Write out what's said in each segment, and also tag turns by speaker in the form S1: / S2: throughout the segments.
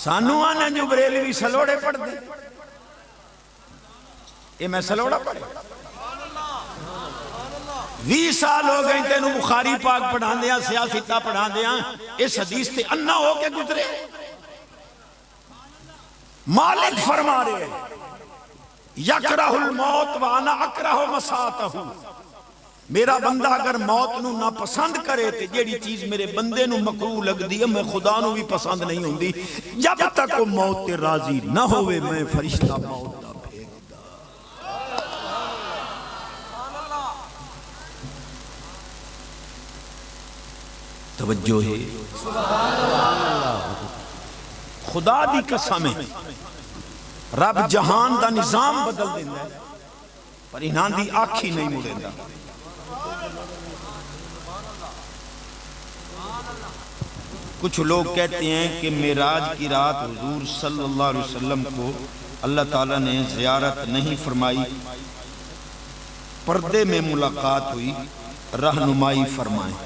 S1: سانو آنا جو بریلوی سلوڑے پڑھ دے، یہ میں سلوڑا پڑھے 20 سال ہو گئے تینوں بخاری پاک پڑھا دیا، سیاستہ پڑھا دیا، اس حدیث تے انا ہو کے گزرے۔ مالک فرما رہے ہیں یکرہ الموت وانا اکرہ مساتہ، میرا بندہ اگر موت نو نہ پسند کرے تے جیڑی چیز میرے بندے نو مکروہ لگ دی ہے میں خدا نو بھی پسند نہیں ہوندی، جب تک وہ موت تے راضی نہ ہوئے میں فرشتہ موت نہ بھیج دا۔ توجہ ہے، خدا دی قسم ہے رب جہان دا نظام بدل دینا ہے پر انہاں دی آنکھی نہیں مڑے دا۔ کچھ لوگ کہتے ہیں کہ معراج کی رات حضور صلی اللہ علیہ وسلم کو اللہ تعالیٰ نے زیارت نہیں فرمائی، پردے میں ملاقات ہوئی، رہنمائی فرمائیں۔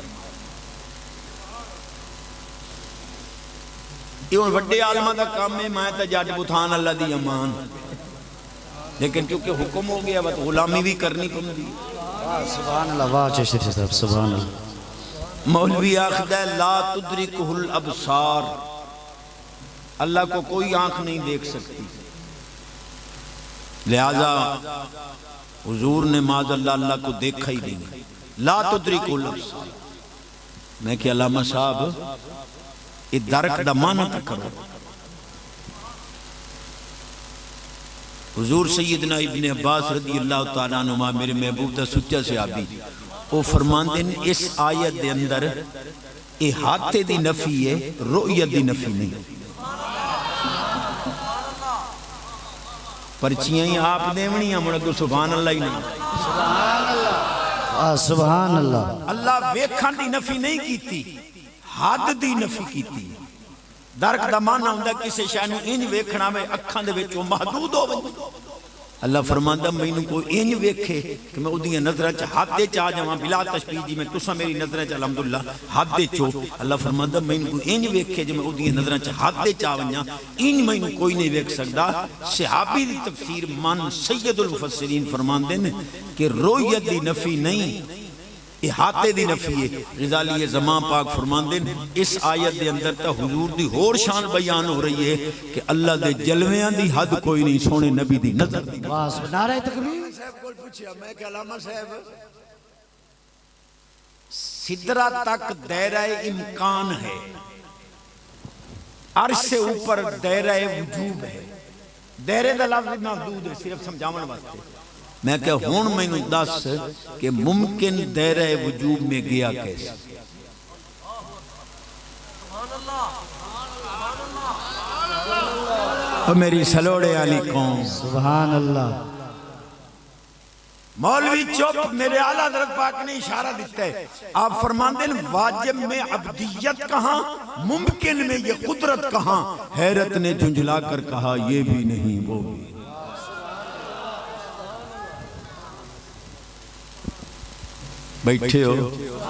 S1: یہ وڈے عالمہ دا کام ہے، میں تا جاج بتھان اللہ دی امان، لیکن کیونکہ حکم ہو گیا بات غلامی بھی کرنی کم دی۔
S2: سبحان اللہ، واہ چشتی صاحب سبحان اللہ۔
S1: مولوی آخدہ لا تدرکہ الابصار، اللہ کو کوئی آنکھ نہیں دیکھ سکتی، لہذا حضور نے معاذ اللہ کو دیکھا ہی نہیں۔ لا تدرکہ الابصار، میں کہ علامہ صاحب یہ درک دا معنی تک کرو۔ حضور سیدنا ابن عباس رضی اللہ تعالیٰ عنہ میرے محبوب تا سچا صحابی، وہ فرماندے ہیں اس آیت دے اندر احاطے دی نفی ہے، رؤیت دی نفی نہیں۔ پرچیاں ہی آپ دیونیاں مڑکو سبحان اللہ ہی نہیں۔
S2: سبحان اللہ،
S1: اللہ ویکھن دی نفی نہیں کیتی، حد دی نفی کیتی۔ درک دا معنی ہوندہ کسی شے نوں انج ویکھنا میں اکھاں دے وچوں محدود ہو وے۔ اللہ فرماندا مینوں کوئی انج ویکھے کہ میں اودیاں نظراں چ حد دے چا جاواں بلا تشبیہ جی میں تساں میری نظراں چ الحمدللہ حد دے چو۔ اللہ فرماندا مینوں کوئی انج ویکھے جے میں اودیاں نظراں چ حد دے چا ونجاں، انج مینوں کوئی نہیں ویکھ سکدا۔ صحابی دی تفسیر من سید المفسرین فرماندے نے کہ رؤیت دی نفی نہیں، احاطے دی نفی ہے۔ غزالی زمان پاک فرماندے اس آیت دے اندر تا حضور دی ہور شان بیان ہو رہی ہے کہ اللہ دے جلویاں دی حد کوئی نہیں، سونے نبی دی نظر دی۔
S2: نعرہ تکبیر۔
S1: صاحب کو پوچھیا میں کہ علامہ صاحب سدرہ تک دائرہ امکان ہے، عرش سے اوپر دائرہ وجوب ہے، دائرے دا لفظ محدود ہے صرف سمجھاون واسطے۔ میں کہ ہون میں نے دس کہ ممکن دائرہ وجوب میں گیا کیسے؟ اور میری سلوڑے علی قوم
S2: سبحان اللہ۔
S1: مولوی چوپ میرے اعلیٰ حضرت پاک نے اشارہ دیتا ہے، آپ فرماندے ہیں واجب میں عبدیت کہاں، ممکن میں یہ قدرت کہاں؟ حیرت نے جھنجھلا کر کہا یہ بھی نہیں وہ بھی۔ بیٹھے ہو